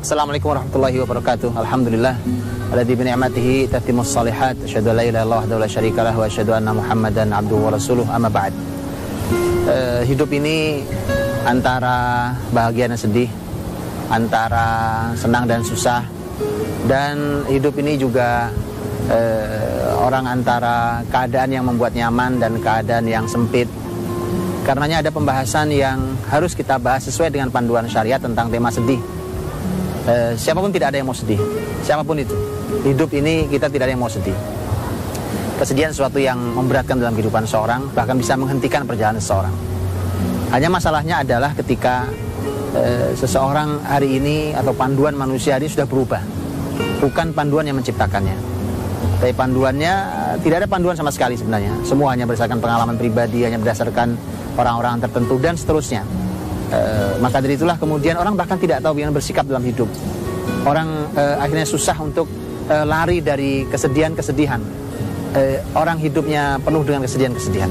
Assalamualaikum warahmatullahi wabarakatuh. Alhamdulillah alladzi bi ni'matihi tatimmus shalihat. Asyhadu an la ilaha illallah wahdahu la syarika lahu wa asyhadu anna Muhammadan abduhu wa rasuluh. Amma ba'd. Hidup ini antara bahagia dan sedih, antara senang dan susah, dan hidup ini juga orang antara keadaan yang membuat nyaman dan keadaan yang sempit. Karenanya ada pembahasan yang harus kita bahas sesuai dengan panduan syariat tentang tema sedih. Siapapun tidak ada yang mau sedih, siapapun itu. Hidup ini kita tidak ada yang mau sedih. Kesedihan sesuatu yang memberatkan dalam kehidupan seorang, bahkan bisa menghentikan perjalanan seseorang. Hanya masalahnya adalah ketika seseorang hari ini atau panduan manusia ini sudah berubah. Bukan panduan yang menciptakannya, tapi panduannya tidak ada panduan sama sekali sebenarnya. Semua hanya berdasarkan pengalaman pribadi, hanya berdasarkan orang-orang tertentu dan seterusnya. Maka dari itulah kemudian orang bahkan tidak tahu bagaimana bersikap dalam hidup. Orang akhirnya susah untuk lari dari kesedihan-kesedihan. Orang hidupnya penuh dengan kesedihan-kesedihan.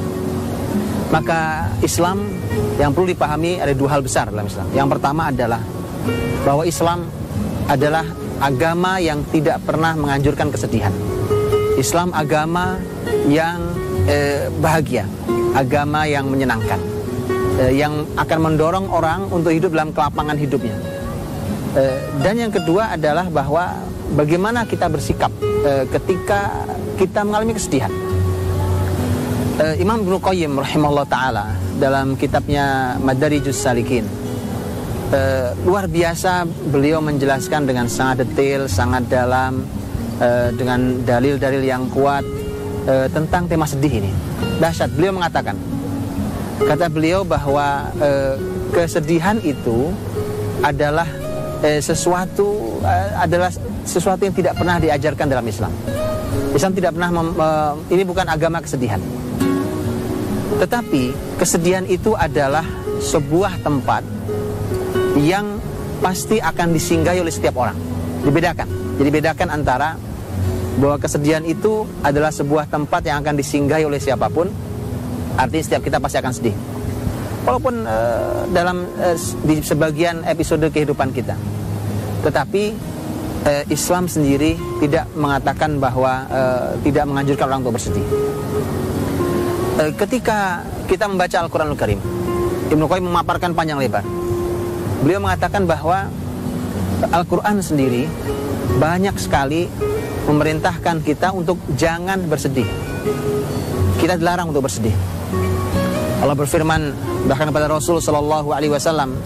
Maka Islam yang perlu dipahami ada dua hal besar dalam Islam. Yang pertama adalah bahwa Islam adalah agama yang tidak pernah menganjurkan kesedihan. Islam agama yang bahagia, agama yang menyenangkan, yang akan mendorong orang untuk hidup dalam kelapangan hidupnya. Dan yang kedua adalah bahwa bagaimana kita bersikap ketika kita mengalami kesedihan. Imam Ibnu Qayyim rahimahullah ta'ala dalam kitabnya Madarijus Salikin, luar biasa beliau menjelaskan dengan sangat detail, sangat dalam, dengan dalil-dalil yang kuat tentang tema sedih ini. Dahsyat. Beliau mengatakan, kata beliau bahwa kesedihan itu adalah sesuatu yang tidak pernah diajarkan dalam Islam. Islam tidak pernah ini bukan agama kesedihan. Tetapi kesedihan itu adalah sebuah tempat yang pasti akan disinggahi oleh setiap orang. Dibedakan. Jadi bedakan antara bahwa kesedihan itu adalah sebuah tempat yang akan disinggahi oleh siapapun. Artinya setiap kita pasti akan sedih, walaupun di sebagian episode kehidupan kita. Tetapi Islam sendiri tidak mengatakan bahwa tidak menganjurkan orang untuk bersedih. Ketika kita membaca Al-Quranul Karim, Ibnu Qayyim memaparkan panjang lebar. Beliau mengatakan bahwa Al-Quran sendiri banyak sekali memerintahkan kita untuk jangan bersedih. Kita dilarang untuk bersedih. Allah berfirman bahkan kepada Rasul sallallahu alaihi wasallam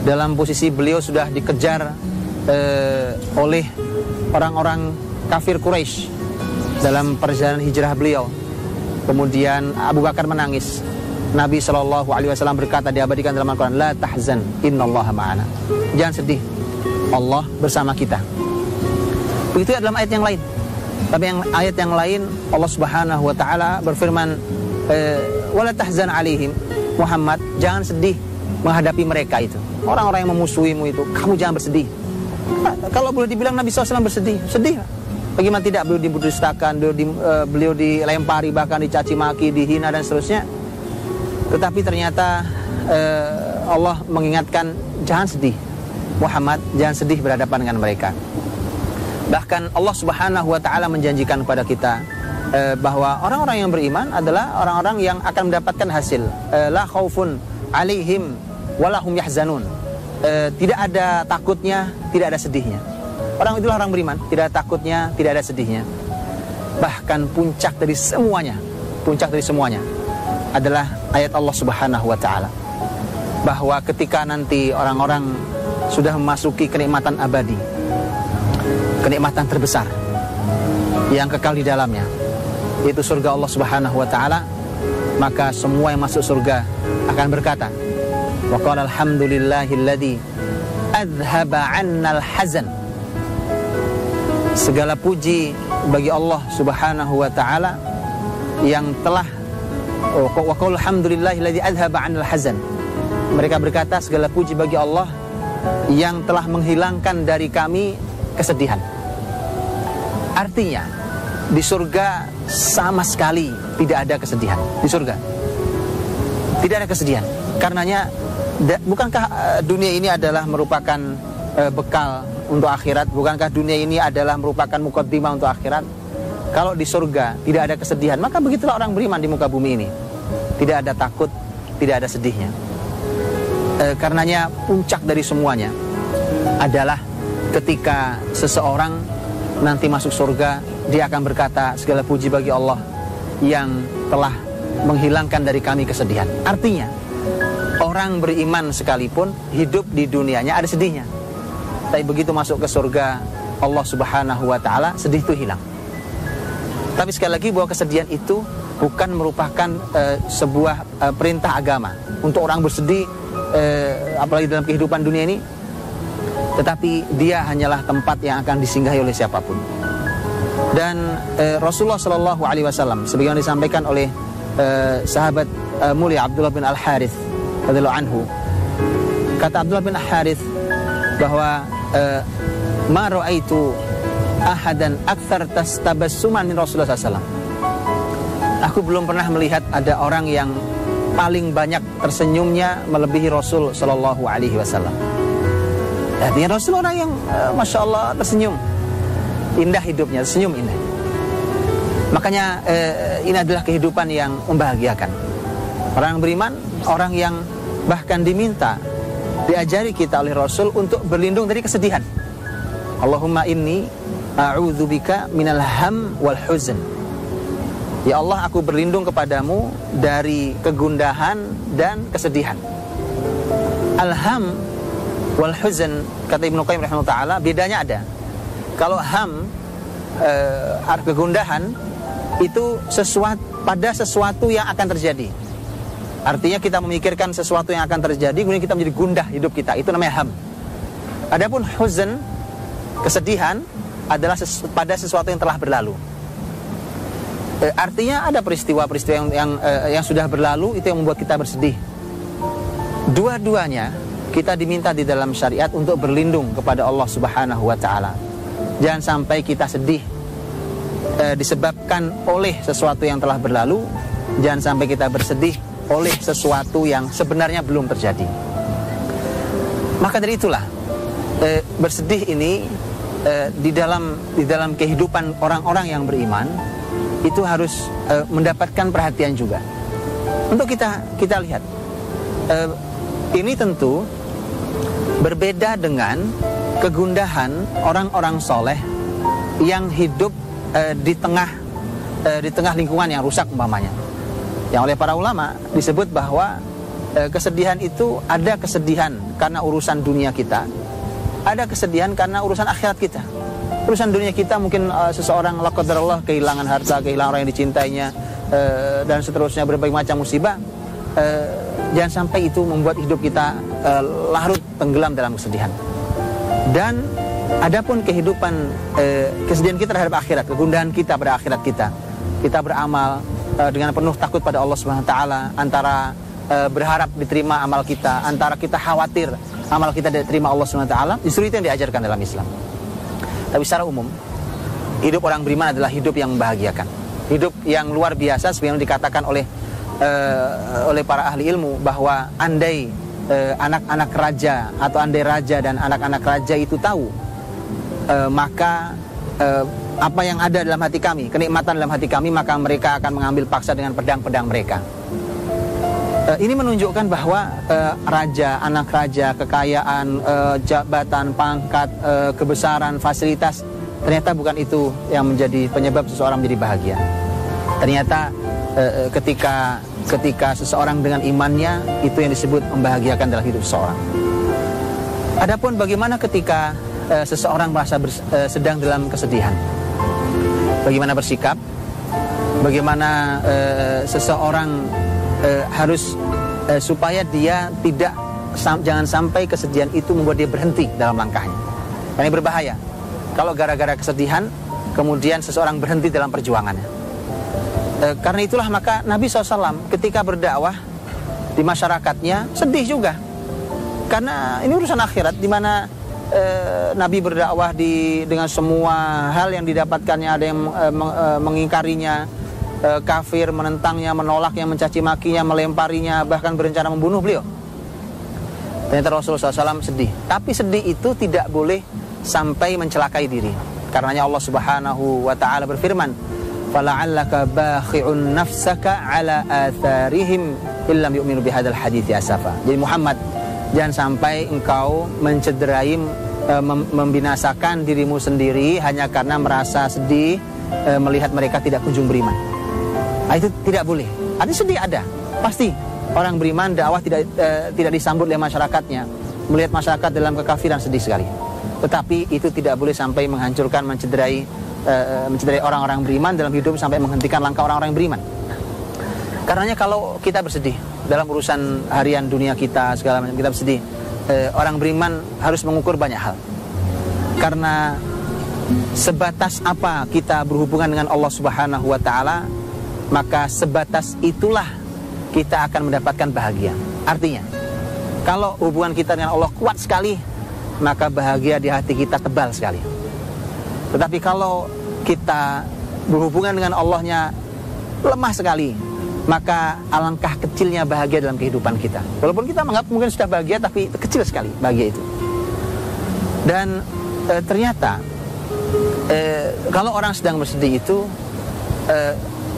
dalam posisi beliau sudah dikejar oleh orang-orang kafir Quraisy dalam perjalanan hijrah beliau. Kemudian Abu Bakar menangis. Nabi sallallahu alaihi wasallam berkata, diabadikan dalam Al-Qur'an, la tahzan innallaha ma'ana. Jangan sedih, Allah bersama kita. Begitu dalam ayat yang lain. Tapi ayat yang lain Allah Subhanahu wa taala berfirman, wala tahzan alaihim, Muhammad, jangan sedih menghadapi mereka itu. Orang-orang yang memusuhimu itu, kamu jangan bersedih. Nah, kalau boleh dibilang Nabi SAW bersedih, sedih. Bagaimana tidak, beliau dibudustakan, beliau dilempari, bahkan dicaci maki, dihina dan seterusnya. Tetapi ternyata Allah mengingatkan, jangan sedih Muhammad, jangan sedih berhadapan dengan mereka. Bahkan Allah Subhanahu wa ta'ala menjanjikan kepada kita bahwa orang-orang yang beriman adalah orang-orang yang akan mendapatkan hasil. La khaufun alaihim walahum yahzanun. Tidak ada takutnya, tidak ada sedihnya. Orang itulah orang beriman, tidak ada takutnya, tidak ada sedihnya. Bahkan puncak dari semuanya adalah ayat Allah Subhanahu wa ta'ala, bahwa ketika nanti orang-orang sudah memasuki kenikmatan abadi, kenikmatan terbesar yang kekal di dalamnya, yaitu surga Allah Subhanahu wa ta'ala, maka semua yang masuk surga akan berkata, wa qala alhamdulillahilladzi adhaba 'annal hazan. Segala puji bagi Allah Subhanahu wa ta'ala yang telah wa qala alhamdulillahilladzi adhaba 'annal hazan. Mereka berkata, segala puji bagi Allah yang telah menghilangkan dari kami kesedihan. Artinya di surga sama sekali tidak ada kesedihan. Di surga tidak ada kesedihan. Karenanya bukankah dunia ini adalah merupakan bekal untuk akhirat? Bukankah dunia ini adalah merupakan muqaddimah untuk akhirat? Kalau di surga tidak ada kesedihan, maka begitulah orang beriman di muka bumi ini. Tidak ada takut, tidak ada sedihnya. Karenanya puncak dari semuanya adalah ketika seseorang nanti masuk surga, dia akan berkata, segala puji bagi Allah yang telah menghilangkan dari kami kesedihan. Artinya, orang beriman sekalipun hidup di dunianya ada sedihnya, tapi begitu masuk ke surga Allah Subhanahu wa ta'ala, sedih itu hilang. Tapi sekali lagi bahwa kesedihan itu bukan merupakan sebuah perintah agama untuk orang bersedih, apalagi dalam kehidupan dunia ini, tetapi dia hanyalah tempat yang akan disinggahi oleh siapapun. Dan Rasulullah Shallallahu Alaihi Wasallam, sebagaimana disampaikan oleh sahabat mulia Abdullah bin Al-Harith radhiyallahu anhu, kata Abdullah bin Al-Harith bahwa ma ra'aitu ahadan akthar tastabassuman min Rasulullah SAW. Aku belum pernah melihat ada orang yang paling banyak tersenyumnya melebihi Rasul Sallallahu Alaihi Wasallam. Artinya Rasul orang yang Masya Allah tersenyum, indah hidupnya, senyum indah. Makanya ini adalah kehidupan yang membahagiakan. Orang beriman, orang yang bahkan diminta, diajari kita oleh Rasul untuk berlindung dari kesedihan. Allahumma inni a'udzubika minal ham wal huzn. Ya Allah, aku berlindung kepadamu dari kegundahan dan kesedihan. Al-ham wal huzn, kata Ibnu Qayyim rahimahullah ta'ala, bedanya ada. Kalau ham, kegundahan, itu pada sesuatu yang akan terjadi. Artinya kita memikirkan sesuatu yang akan terjadi, kemudian kita menjadi gundah hidup kita, itu namanya ham. Adapun huzn, kesedihan, adalah pada sesuatu yang telah berlalu. Artinya ada peristiwa-peristiwa yang sudah berlalu, itu yang membuat kita bersedih. Dua-duanya kita diminta di dalam syariat untuk berlindung kepada Allah Subhanahu wa ta'ala. Jangan sampai kita sedih disebabkan oleh sesuatu yang telah berlalu. Jangan sampai kita bersedih oleh sesuatu yang sebenarnya belum terjadi. Maka dari itulah bersedih ini di dalam kehidupan orang-orang yang beriman itu harus mendapatkan perhatian juga. Untuk kita lihat, ini tentu berbeda dengan kegundahan orang-orang soleh yang hidup di tengah lingkungan yang rusak umpamanya. Yang oleh para ulama disebut bahwa kesedihan itu ada kesedihan karena urusan dunia kita, ada kesedihan karena urusan akhirat kita. Urusan dunia kita mungkin seseorang la qadarullah kehilangan harta, kehilangan orang yang dicintainya, dan seterusnya, berbagai macam musibah. Jangan sampai itu membuat hidup kita larut tenggelam dalam kesedihan. Dan adapun kehidupan kesedihan kita terhadap akhirat, kegundahan kita pada akhirat kita beramal dengan penuh takut pada Allah Subhanahu wa taala, antara berharap diterima amal kita, antara kita khawatir amal kita diterima Allah Subhanahu wa taala. Justru itu yang diajarkan dalam Islam. Tapi secara umum, hidup orang beriman adalah hidup yang membahagiakan, hidup yang luar biasa, sebagaimana dikatakan oleh para ahli ilmu bahwa andai anak-anak raja atau andai raja dan anak-anak raja itu tahu, maka apa yang ada dalam hati kami, kenikmatan dalam hati kami, maka mereka akan mengambil paksa dengan pedang-pedang mereka. Ini menunjukkan bahwa raja, anak raja, kekayaan, jabatan, pangkat, kebesaran, fasilitas, ternyata bukan itu yang menjadi penyebab seseorang menjadi bahagia. Ternyata ketika seseorang dengan imannya, itu yang disebut membahagiakan dalam hidup seseorang. Adapun bagaimana ketika seseorang merasa sedang dalam kesedihan, bagaimana bersikap, bagaimana seseorang harus supaya dia jangan sampai kesedihan itu membuat dia berhenti dalam langkahnya. Ini berbahaya kalau gara-gara kesedihan kemudian seseorang berhenti dalam perjuangannya. Karena itulah maka Nabi SAW ketika berdakwah di masyarakatnya sedih juga, karena ini urusan akhirat, di mana Nabi berdakwah dengan semua hal yang didapatkannya. Ada yang mengingkarinya, kafir, menentangnya, menolaknya, mencaci makinya, melemparinya, bahkan berencana membunuh beliau. Ternyata Rasulullah SAW sedih. Tapi sedih itu tidak boleh sampai mencelakai diri. Karenanya Allah Subhanahu wa taala berfirman, "Fala'allaka bakhi'un nafsaka 'ala atharihim illam yu'minu bihadzal hadithi asafa." Jadi Muhammad, jangan sampai engkau mencederai, membinasakan dirimu sendiri hanya karena merasa sedih melihat mereka tidak kunjung beriman. Itu tidak boleh. Ada sedih, ada. Pasti orang beriman dakwah tidak disambut oleh masyarakatnya. Melihat masyarakat dalam kekafiran sedih sekali. Tetapi itu tidak boleh sampai menghancurkan, mencederai orang-orang beriman dalam hidup, sampai menghentikan langkah orang-orang beriman. Karenanya kalau kita bersedih dalam urusan harian dunia kita, segala macam kita bersedih, orang beriman harus mengukur banyak hal. Karena sebatas apa kita berhubungan dengan Allah Subhanahu wa taala, maka sebatas itulah kita akan mendapatkan bahagia. Artinya, kalau hubungan kita dengan Allah kuat sekali, maka bahagia di hati kita tebal sekali. Tetapi kalau kita berhubungan dengan Allahnya lemah sekali, maka alangkah kecilnya bahagia dalam kehidupan kita. Walaupun kita menganggap mungkin sudah bahagia, tapi kecil sekali bahagia itu. Dan ternyata kalau orang sedang bersedih itu,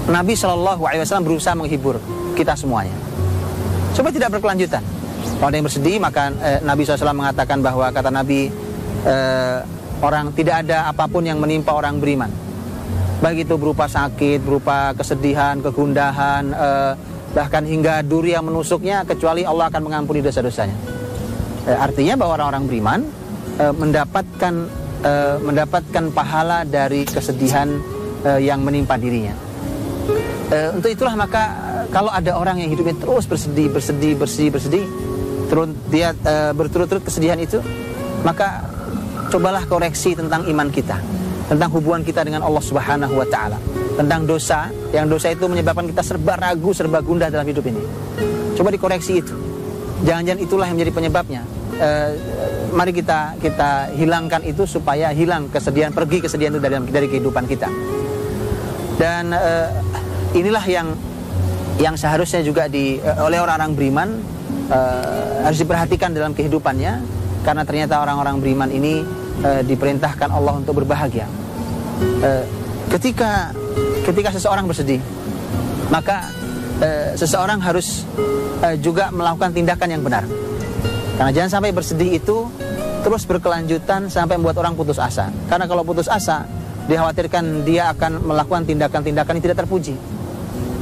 Nabi SAW berusaha menghibur kita semuanya supaya tidak berkelanjutan. Kalau ada yang bersedih, maka Nabi SAW mengatakan bahwa, kata Nabi, orang tidak ada apapun yang menimpa orang beriman, baik itu berupa sakit, berupa kesedihan, kegundahan, bahkan hingga duri yang menusuknya, kecuali Allah akan mengampuni dosa-dosanya. Artinya bahwa orang-orang beriman mendapatkan pahala dari kesedihan yang menimpa dirinya. Untuk itulah maka kalau ada orang yang hidupnya terus bersedih, dia berturut-turut kesedihan itu, maka cobalah koreksi tentang iman kita, tentang hubungan kita dengan Allah Subhanahu wa taala, tentang dosa, yang dosa itu menyebabkan kita serba ragu, serba gundah dalam hidup ini. Coba dikoreksi itu. Jangan-jangan itulah yang menjadi penyebabnya. Mari kita hilangkan itu supaya hilang kesedihan, pergi kesedihan itu dari kehidupan kita. Dan inilah yang seharusnya juga oleh orang-orang beriman harus diperhatikan dalam kehidupannya, karena ternyata orang-orang beriman ini diperintahkan Allah untuk berbahagia. Ketika seseorang bersedih, maka seseorang harus juga melakukan tindakan yang benar. Karena jangan sampai bersedih itu terus berkelanjutan sampai membuat orang putus asa. Karena kalau putus asa, dikhawatirkan dia akan melakukan tindakan-tindakan yang tidak terpuji.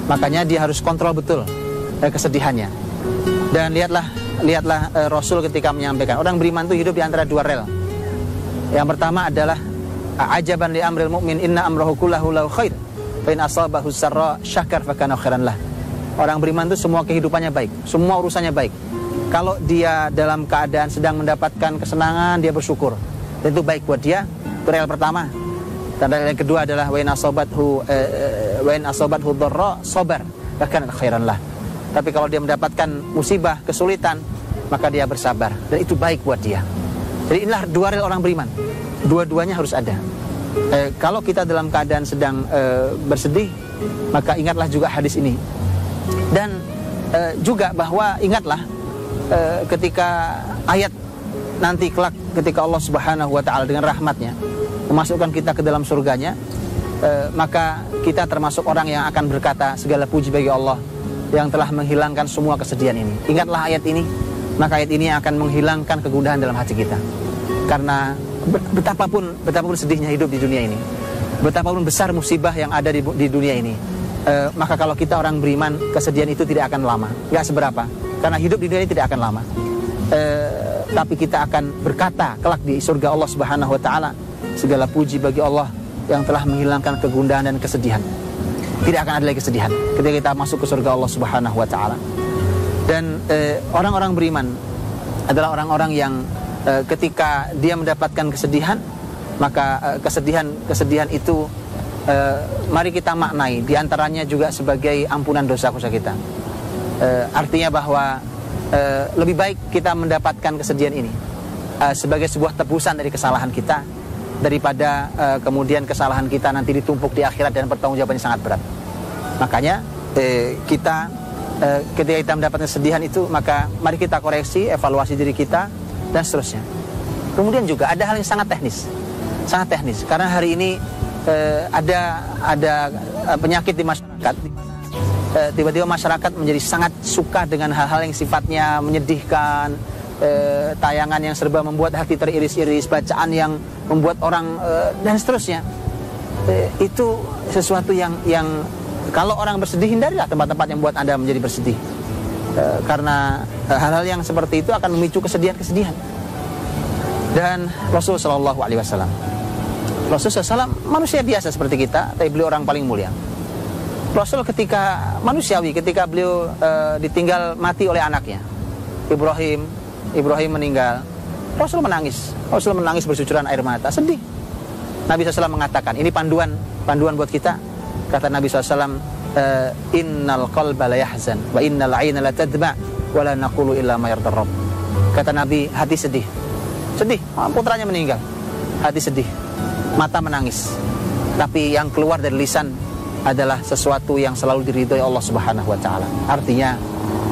Makanya dia harus kontrol betul kesedihannya. Dan lihatlah Rasul ketika menyampaikan, orang beriman itu hidup di antara dua rel. Yang pertama adalah ajaban li amril mu'min inna amrahu kullahu lahu khair fa in asabahu sarra syakar fa kana khairan lah. Orang beriman itu semua kehidupannya baik, semua urusannya baik. Kalau dia dalam keadaan sedang mendapatkan kesenangan, dia bersyukur. Dan itu baik buat dia. Itu rel pertama. Dan yang kedua adalah wa in asabathu dharra sabar fa kana khairan lah. Tapi kalau dia mendapatkan musibah, kesulitan, maka dia bersabar. Dan itu baik buat dia. Jadi inilah dua rel orang beriman. Dua-duanya harus ada. Kalau kita dalam keadaan sedang bersedih, maka ingatlah juga hadis ini. Dan juga bahwa ingatlah ketika ayat nanti kelak, ketika Allah Subhanahu wa ta'ala dengan rahmatnya memasukkan kita ke dalam surganya, maka kita termasuk orang yang akan berkata segala puji bagi Allah yang telah menghilangkan semua kesedihan ini. Ingatlah ayat ini, maka ayat ini akan menghilangkan kegundahan dalam hati kita. Karena betapapun sedihnya hidup di dunia ini, betapapun besar musibah yang ada di dunia ini, maka kalau kita orang beriman, kesedihan itu tidak akan lama, gak seberapa. Karena hidup di dunia ini tidak akan lama. Tapi kita akan berkata kelak di surga Allah Subhanahu wa ta'ala, segala puji bagi Allah yang telah menghilangkan kegundahan dan kesedihan. Tidak akan ada lagi kesedihan ketika kita masuk ke surga Allah Subhanahu wa ta'ala. Dan orang-orang beriman adalah orang-orang yang ketika dia mendapatkan kesedihan, maka kesedihan itu mari kita maknai diantaranya juga sebagai ampunan dosa-dosa kita. Artinya bahwa lebih baik kita mendapatkan kesedihan ini sebagai sebuah tebusan dari kesalahan kita, daripada kemudian kesalahan kita nanti ditumpuk di akhirat dan pertanggungjawabannya sangat berat. Makanya ketika kita mendapatkan kesedihan itu, maka mari kita koreksi, evaluasi diri kita dan seterusnya. Kemudian juga ada hal yang sangat teknis, karena hari ini ada penyakit di masyarakat. Tiba-tiba masyarakat menjadi sangat suka dengan hal-hal yang sifatnya menyedihkan, tayangan yang serba membuat hati teriris-iris, bacaan yang membuat orang dan seterusnya. Itu sesuatu yang kalau orang bersedih, hindarilah tempat-tempat yang membuat Anda menjadi bersedih, karena hal-hal yang seperti itu akan memicu kesedihan-kesedihan. Dan Rasulullah SAW manusia biasa seperti kita, tapi beliau orang paling mulia. Rasul ketika beliau ditinggal mati oleh anaknya Ibrahim meninggal, Rasul menangis bercucuran air mata, sedih. Nabi SAW mengatakan, ini panduan buat kita. Kata Nabi SAW, innal qalba la yahzan wa innal 'aina la tadma wa la naqulu illa ma yardar rabb. Kata Nabi, hati sedih, putranya meninggal, hati sedih, mata menangis, tapi yang keluar dari lisan adalah sesuatu yang selalu diridhoi Allah Subhanahu wa taala. Artinya,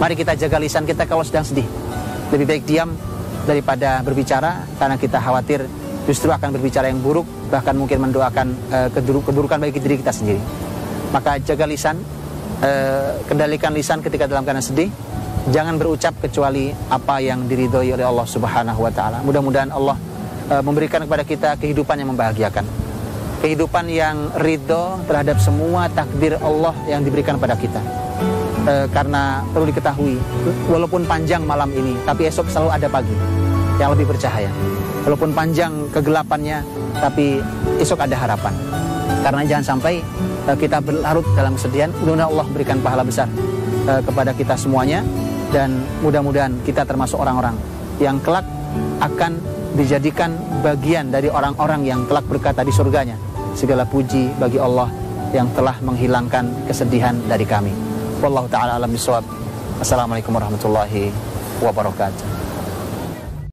mari kita jaga lisan kita kalau sedang sedih. Lebih baik diam daripada berbicara, karena kita khawatir justru akan berbicara yang buruk, bahkan mungkin mendoakan keburukan bagi diri kita sendiri. Maka jaga lisan, kendalikan lisan ketika dalam keadaan sedih. Jangan berucap kecuali apa yang diridhoi oleh Allah Subhanahu wa taala. Mudah-mudahan Allah memberikan kepada kita kehidupan yang membahagiakan, kehidupan yang ridho terhadap semua takdir Allah yang diberikan pada kita. Karena perlu diketahui, walaupun panjang malam ini, tapi esok selalu ada pagi yang lebih bercahaya. Walaupun panjang kegelapannya, tapi esok ada harapan. Karena jangan sampai kita berlarut dalam kesedihan. Mudah-mudahan Allah berikan pahala besar kepada kita semuanya, dan mudah-mudahan kita termasuk orang-orang yang kelak akan dijadikan bagian dari orang-orang yang kelak berkata di surganya, segala puji bagi Allah yang telah menghilangkan kesedihan dari kami. Wallahu ta'ala alam bisawab. Assalamualaikum warahmatullahi wabarakatuh.